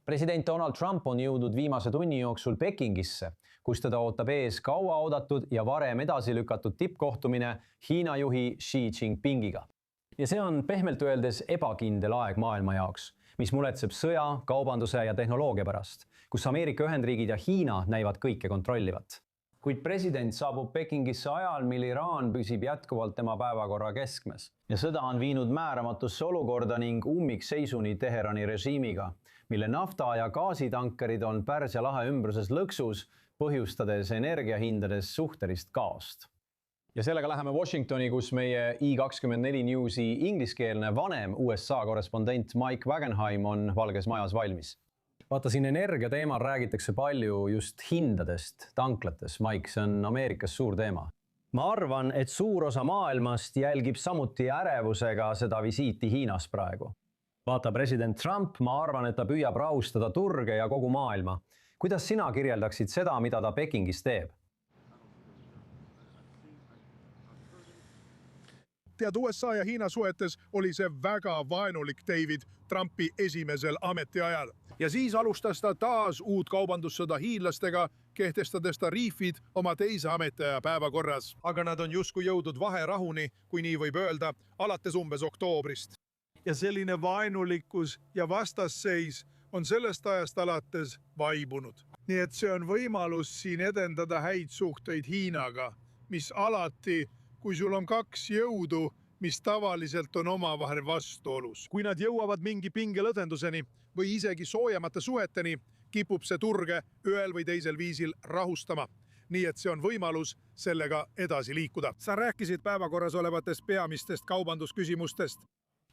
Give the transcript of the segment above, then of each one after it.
President Donald Trump on jõudnud viimase tunni jooksul Pekingisse, kus teda ootab ees kauaoodatud ja varem edasi lükatud tippkohtumine Hiina juhi Xi Jinpingiga. Ja see on pehmelt öeldes ebakindel aeg maailma jaoks, mis muretseb sõja, kaubanduse ja tehnoloogia pärast, kus Ameerika Ühendriigid ja Hiina näivad kõike kontrollivat. Kuid president saabub Pekingisse ajal, mil Iraan püsib jätkuvalt tema päevakorra keskmes. Ja sõda on viinud määramatusse olukorda ning ummikseisuni Teherani režiimiga, mille nafta- ja gaasitankerid on Pärsia lahe ümbruses lõksus, põhjustades energiahindades suhtelist kaost. Ja sellega läheme Washingtoni, kus meie I24 Newsi ingliskeelne vanem USA korrespondent Mike Wagenheim on Valges Majas valmis. Vaata, siin energia teemal räägitakse palju just hindadest tanklates. Mike, see on Ameerikas suur teema. Ma arvan, et suur osa maailmast jälgib samuti ärevusega seda visiiti Hiinas praegu. Vaata, president Trump, ma arvan, et ta püüab rahustada turge ja kogu maailma. Kuidas sina kirjeldaksid seda, mida ta Pekingis teeb? Tead, USA ja Hiina suhetes oli see väga vaenulik David Trumpi esimesel ametiajal. Ja siis alustas ta taas uut kaubandussõda hiinlastega, kehtestades tariifid oma teise ametiaja päevakorras. Aga nad on justkui jõudnud vaherahuni, kui nii võib öelda, alates umbes oktoobrist. Ja selline vaenulikkus ja vastasseis on sellest ajast alates vaibunud. Nii et see on võimalus siin edendada häid suhteid Hiinaga, mis alati, kui sul on kaks jõudu, mis tavaliselt on omavahel vastuolus. Kui nad jõuavad mingi pingelõdenduseni või isegi soojemate suheteni, kipub see turge ühel või teisel viisil rahustama. Nii et see on võimalus sellega edasi liikuda. Sa rääkisid päevakorras olevatest peamistest kaubandusküsimustest.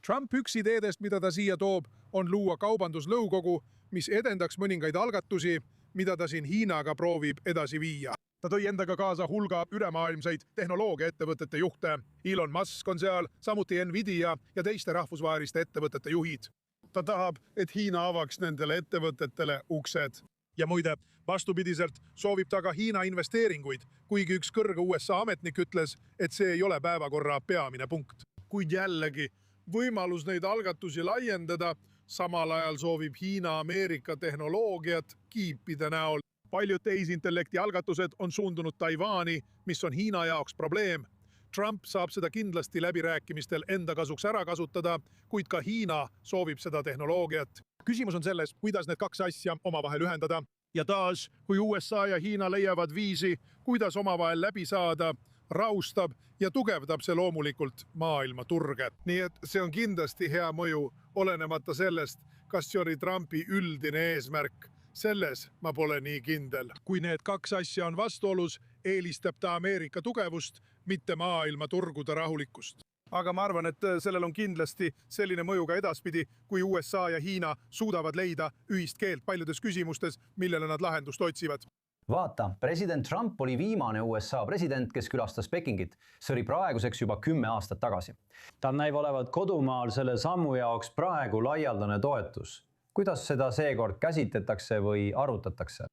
Trump üks ideedest, mida ta siia toob, on luua kaubandusnõukogu, mis edendaks mõningaid algatusi, mida ta siin Hiinaga proovib edasi viia. Ta tõi endaga kaasa hulga ülemaailmseid tehnoloogiaettevõtete juhte. Elon Musk on seal, samuti Nvidia ja teiste rahvusvaheliste ettevõtete juhid. Ta tahab, et Hiina avaks nendele ettevõtetele uksed. Ja muide, vastupidiselt soovib ta ka Hiina investeeringuid, kuigi üks kõrge USA ametnik ütles, et see ei ole päevakorra peamine punkt. Kuid jällegi, võimalus neid algatusi laiendada, samal ajal soovib Hiina Ameerika tehnoloogiat kiipide näol. Paljud tehisintellekti algatused on suundunud Taiwani, mis on Hiina jaoks probleem. Trump saab seda kindlasti läbirääkimistel enda kasuks ära kasutada, kuid ka Hiina soovib seda tehnoloogiat. Küsimus on selles, kuidas need kaks asja omavahel ühendada. Ja taas, kui USA ja Hiina leiavad viisi, kuidas omavahel läbi saada, rahustab ja tugevdab see loomulikult maailma turge. Nii et see on kindlasti hea mõju, olenemata sellest, kas see oli Trumpi üldine eesmärk. Selles ma pole nii kindel. Kui need kaks asja on vastuolus, eelistab ta Ameerika tugevust, mitte maailma turgude rahulikkust. Aga ma arvan, et sellel on kindlasti selline mõju ka edaspidi, kui USA ja Hiina suudavad leida ühist keelt paljudes küsimustes, millele nad lahendust otsivad. Vaata, president Trump oli viimane USA president, kes külastas Pekingit. See oli praeguseks juba 10 aastat tagasi. Tal näib olevat kodumaal selle sammu jaoks praegu laialdane toetus. Kuidas seda seekord käsitletakse või arutatakse?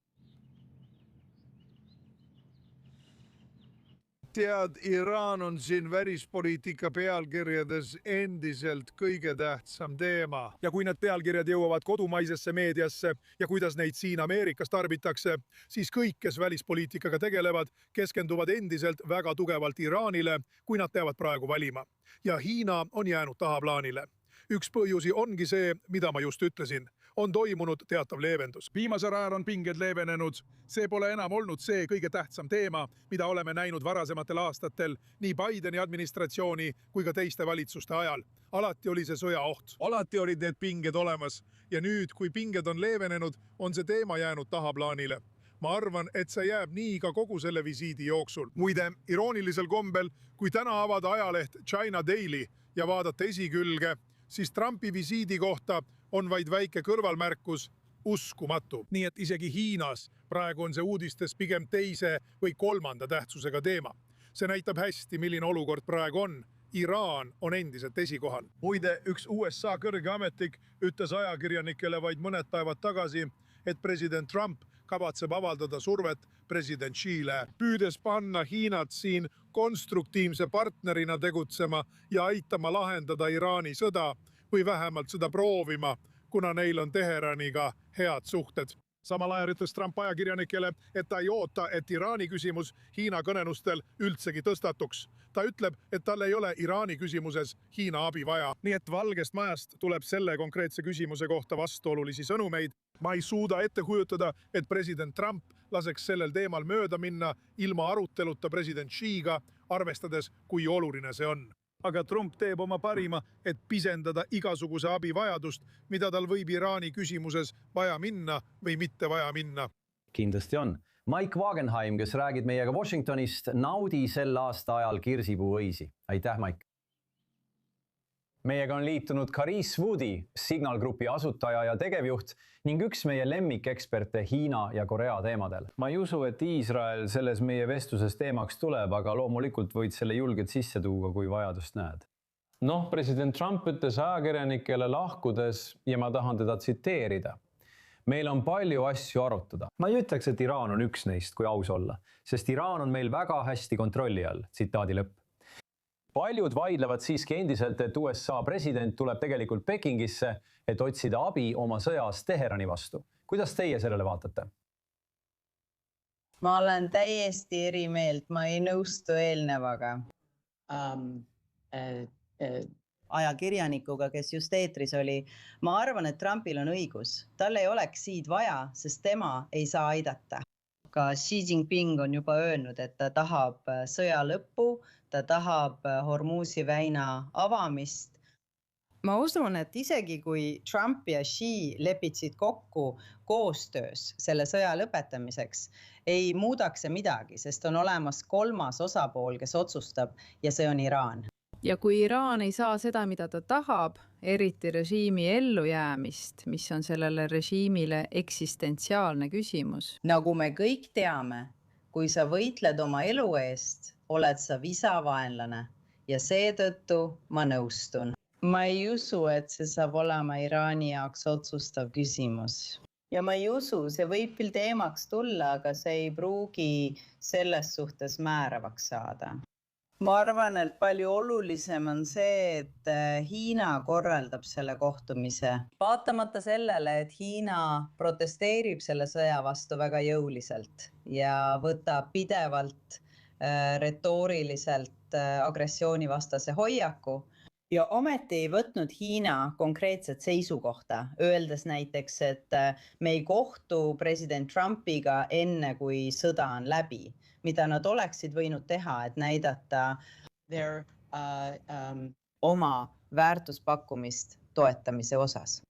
Tead, Iraan on siin välispoliitika pealkirjades endiselt kõige tähtsam teema. Ja kui need pealkirjad jõuavad kodumaisesse meediasse ja kuidas neid siin Ameerikas tarbitakse, siis kõik, kes välispoliitikaga tegelevad, keskenduvad endiselt väga tugevalt Iraanile, kui nad peavad praegu valima. Ja Hiina on jäänud tahaplaanile. Üks põhjusi ongi see, mida ma just ütlesin. On toimunud teatav leevendus. Viimasel ajal on pinged leevenenud. See pole enam olnud see kõige tähtsam teema, mida oleme näinud varasematel aastatel nii Bideni administratsiooni kui ka teiste valitsuste ajal. Alati oli see sõjaoht. Alati olid need pinged olemas. Ja nüüd, kui pinged on leevenenud, on see teema jäänud tahaplaanile. Ma arvan, et see jääb nii ka kogu selle visiidi jooksul. Muide, iroonilisel kombel, kui täna avada ajaleht China Daily ja vaadata esikülge, siis Trumpi visiidi kohta on vaid väike kõrvalmärkus uskumatu. Nii et isegi Hiinas praegu on see uudistes pigem teise või kolmanda tähtsusega teema. See näitab hästi, milline olukord praegu on. Iraan on endiselt esikohal. Muide, üks USA kõrge ametnik ütles ajakirjanikele vaid mõned päevad tagasi, et president Trump kavatseb avaldada survet president Xile, püüdes panna Hiinat siin konstruktiivse partnerina tegutsema ja aitama lahendada Iraani sõda või vähemalt seda proovima, kuna neil on Teheraniga head suhted. Samal ajal ütles Trump ajakirjanikele, et ta ei oota, et Iraani küsimus Hiina kõnenustel üldsegi tõstatuks. Ta ütleb, et tal ei ole Iraani küsimuses Hiina abi vaja. Nii et Valgest Majast tuleb selle konkreetse küsimuse kohta vastuolulisi sõnumeid. Ma ei suuda ette kujutada, et president Trump laseks sellel teemal mööda minna ilma aruteluta president Xiga, arvestades, kui oluline see on. Aga Trump teeb oma parima, et pisendada igasuguse abivajadust, mida tal võib Iraani küsimuses vaja minna või mitte vaja minna. Kindlasti on. Mike Wagenheim, kes räägib meiega Washingtonist, naudi sel aasta ajal kirsipuuõisi. Aitäh, Mike! Meiega on liitunud Karis Woodi, Signal Grupi asutaja ja tegevjuht ning üks meie lemmikeksperte Hiina ja Korea teemadel. Ma ei usu, et Iisrael selles meie vestluses teemaks tuleb, aga loomulikult võid selle julgelt sisse tuua, kui vajadust näed. President Trump ütles ajakirjanikele lahkudes ja ma tahan teda tsiteerida. Meil on palju asju arutada. Ma ei ütleks, et Iraan on üks neist, kui aus olla, sest Iraan on meil väga hästi kontrolli all, tsitaadi lõpp. Paljud vaidlevad siiski endiselt, et USA president tuleb tegelikult Pekingisse, et otsida abi oma sõjas Teherani vastu. Kuidas teie sellele vaatate? Ma olen täiesti eri meelt, ma ei nõustu eelnevaga. Ajakirjanikuga, kes just eetris oli, ma arvan, et Trumpil on õigus. Tal ei oleks siid vaja, sest tema ei saa aidata. Ka Xi Jinping on juba öelnud, et ta tahab sõja lõppu, ta tahab Hormuzi väina avamist. Ma usun, et isegi kui Trump ja Xi lepitsid kokku koostöös selle sõja lõpetamiseks, ei muudaks see midagi, sest on olemas kolmas osapool, kes otsustab ja see on Iraan. Ja kui Iraan ei saa seda, mida ta tahab, eriti režiimi ellujäämist, mis on sellele režiimile eksistentsiaalne küsimus. Nagu me kõik teame, kui sa võitled oma elu eest, oled sa visavaenlane ja seetõttu ma nõustun. Ma ei usu, et see saab olema Iraani jaoks otsustav küsimus. Ja ma ei usu, see võib küll teemaks tulla, aga see ei pruugi selles suhtes määravaks saada. Ma arvan, et palju olulisem on see, et Hiina korraldab selle kohtumise. Vaatamata sellele, et Hiina protesteerib selle sõja vastu väga jõuliselt ja võtab pidevalt retooriliselt agressioonivastase hoiaku. Ja ometi ei võtnud Hiina konkreetset seisukohta, öeldes näiteks, et me ei kohtu president Trumpiga enne, kui sõda on läbi, mida nad oleksid võinud teha, et näidata oma väärtuspakkumist toetamise osas.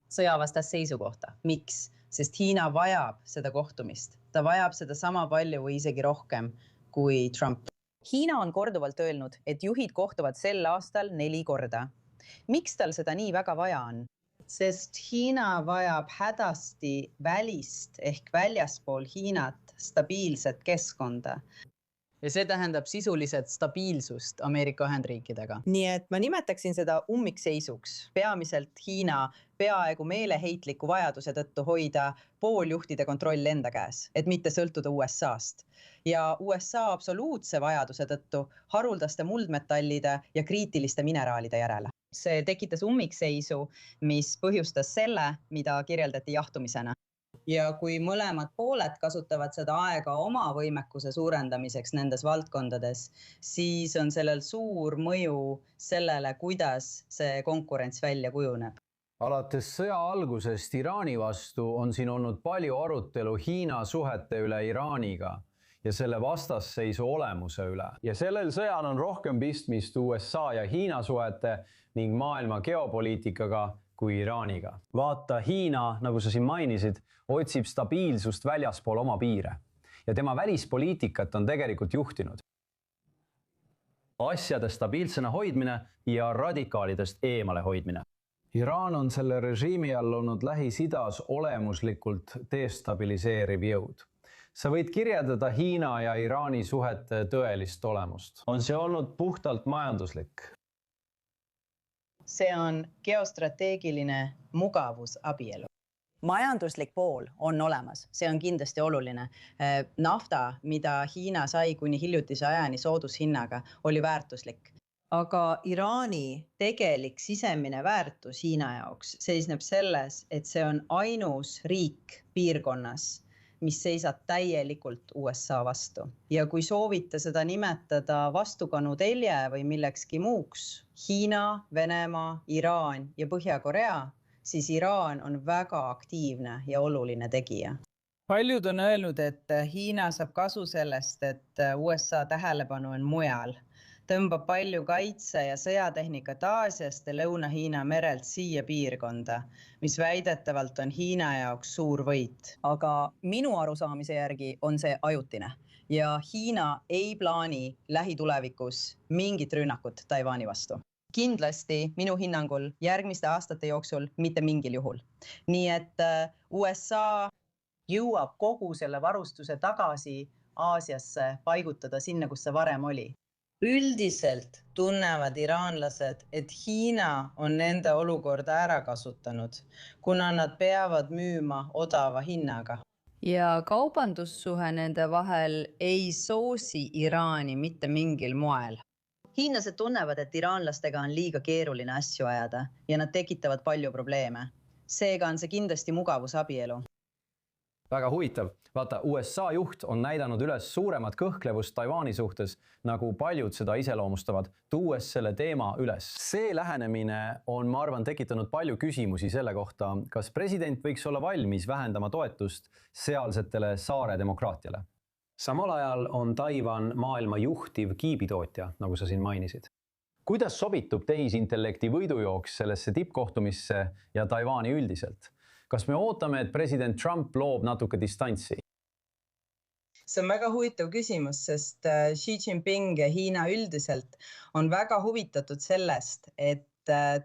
Sõjavastast seisukohta. Miks? Sest Hiina vajab seda kohtumist. Ta vajab seda sama palju või isegi rohkem kui Trump. Hiina on korduvalt öelnud, et juhid kohtuvad sel aastal 4 korda. Miks tal seda nii väga vaja on? Sest Hiina vajab hädasti välist ehk väljaspool Hiinat stabiilset keskkonda. Ja see tähendab sisuliselt stabiilsust Ameerika Ühendriikidega. Nii et ma nimetaksin seda ummikseisuks. Peamiselt Hiina peaaegu meeleheitliku vajaduse tõttu hoida pooljuhtide kontroll enda käes, et mitte sõltuda USA-st. Ja USA absoluutse vajaduse tõttu haruldaste muldmetallide ja kriitiliste mineraalide järele. See tekitas ummikseisu, mis põhjustas selle, mida kirjeldati jahtumisena. Ja kui mõlemad pooled kasutavad seda aega oma võimekuse suurendamiseks nendes valdkondades, siis on sellel suur mõju sellele, kuidas see konkurents välja kujuneb. Alates sõja algusest Iraani vastu on siin olnud palju arutelu Hiina suhete üle Iraaniga ja selle vastasseisu olemuse üle. Ja sellel sõjal on rohkem pistmist USA ja Hiina suhete ning maailma geopoliitikaga kui Iraaniga. Vaata, Hiina, nagu sa siin mainisid, otsib stabiilsust väljaspool oma piire ja tema välispoliitikat on tegelikult juhtinud. Asjade stabiilsena hoidmine ja radikaalidest eemale hoidmine. Iraan on selle režiimi all olnud Lähis-Idas olemuslikult destabiliseeriv jõud. Sa võid kirjeldada Hiina ja Iraani suhete tõelist olemust. On see olnud puhtalt majanduslik? See on geostrateegiline mugavusabielu. Majanduslik pool on olemas, see on kindlasti oluline. Nafta, mida Hiina sai kuni hiljutise ajani soodushinnaga, oli väärtuslik. aga Iraani tegelik sisemine väärtus Hiina jaoks seisneb selles, et see on ainus riik piirkonnas, mis seisab täielikult USA vastu. Ja kui soovite seda nimetada vastukanutelje või millekski muuks, Hiina, Venemaa, Iraan ja Põhja-Korea, siis Iraan on väga aktiivne ja oluline tegija. Paljud on öelnud, et Hiina saab kasu sellest, et USA tähelepanu on mujal. Tõmbab palju kaitse- ja sõjatehnikat Aasiast ja Lõuna-Hiina merelt siia piirkonda, mis väidetavalt on Hiina jaoks suur võit. Aga minu arusaamise järgi on see ajutine ja Hiina ei plaani lähitulevikus mingit rünnakut Taiwani vastu. Kindlasti minu hinnangul järgmiste aastate jooksul mitte mingil juhul. Nii et USA jõuab kogu selle varustuse tagasi Aasiasse paigutada sinna, kus see varem oli. Üldiselt tunnevad iraanlased, et Hiina on nende olukorda ära kasutanud, kuna nad peavad müüma odava hinnaga. Ja kaubandussuhe nende vahel ei soosi Iraani mitte mingil moel. Hiinlased tunnevad, et iraanlastega on liiga keeruline asju ajada ja nad tekitavad palju probleeme. Seega on see kindlasti mugavusabielu. Väga huvitav. Vaata, USA juht on näidanud üles suuremat kõhklevust Taiwani suhtes, nagu paljud seda iseloomustavad, tuues selle teema üles. See lähenemine on, ma arvan, tekitanud palju küsimusi selle kohta, kas president võiks olla valmis vähendama toetust sealsetele saare demokraatiale. Samal ajal on Taiwan maailma juhtiv kiibitootja, nagu sa siin mainisid. Kuidas sobitub tehisintellekti võidujooks sellesse tippkohtumisse ja Taiwani üldiselt? Kas me ootame, et president Trump loob natuke distantsi? See on väga huvitav küsimus, sest Xi Jinping ja Hiina üldiselt on väga huvitatud sellest, et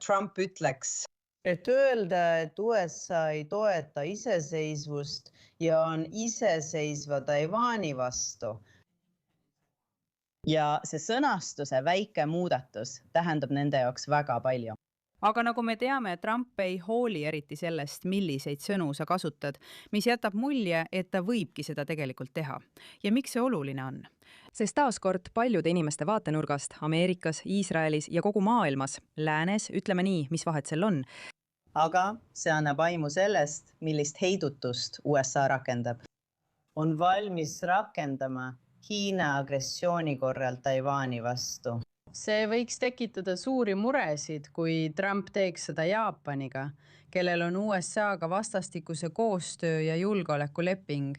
Trump ütleks, et öelda, et USA ei toeta iseseisvust ja on iseseisva Taiwani vastu. Ja see sõnastuse väike muudatus tähendab nende jaoks väga palju. Aga nagu me teame, Trump ei hooli eriti sellest, milliseid sõnu sa kasutad, mis jätab mulje, et ta võibki seda tegelikult teha. Ja miks see oluline on? Sest taaskord paljude inimeste vaatenurgast Ameerikas, Iisraelis ja kogu maailmas, läänes, ütleme nii, mis vahet seal on. Aga see annab aimu sellest, millist heidutust USA rakendab. On valmis rakendama Hiina agressiooni korral Taiwani vastu. See võiks tekitada suuri muresid, kui Trump teeks seda Jaapaniga, kellel on USA-ga vastastikuse koostöö ja julgeolekuleping,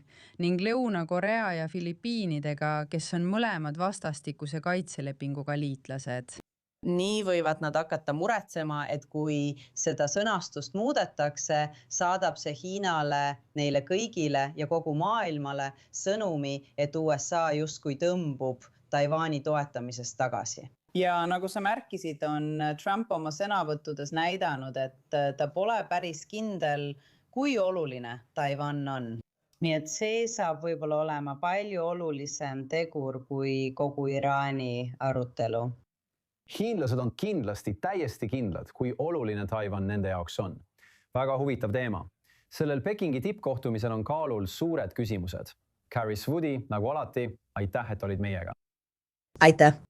ning Lõuna-Korea ja Filipiinidega, kes on mõlemad vastastikuse kaitselepinguga liitlased. Nii võivad nad hakata muretsema, et kui seda sõnastust muudetakse, saadab see Hiinale, neile kõigile ja kogu maailmale sõnumi, et USA justkui tõmbub Taiwani toetamisest tagasi. Ja nagu sa märkisid, on Trump oma sõnavõttudes näidanud, et ta pole päris kindel, kui oluline Taiwan on. Nii et see saab võib-olla olema palju olulisem tegur kui kogu Iraani arutelu. Hiinlased on kindlasti täiesti kindlad, kui oluline Taiwan nende jaoks on. Väga huvitav teema. Sellel Pekingi tippkohtumisel on kaalul suured küsimused. Caris Woody, nagu alati, aitäh, et olid meiega. Aitäh!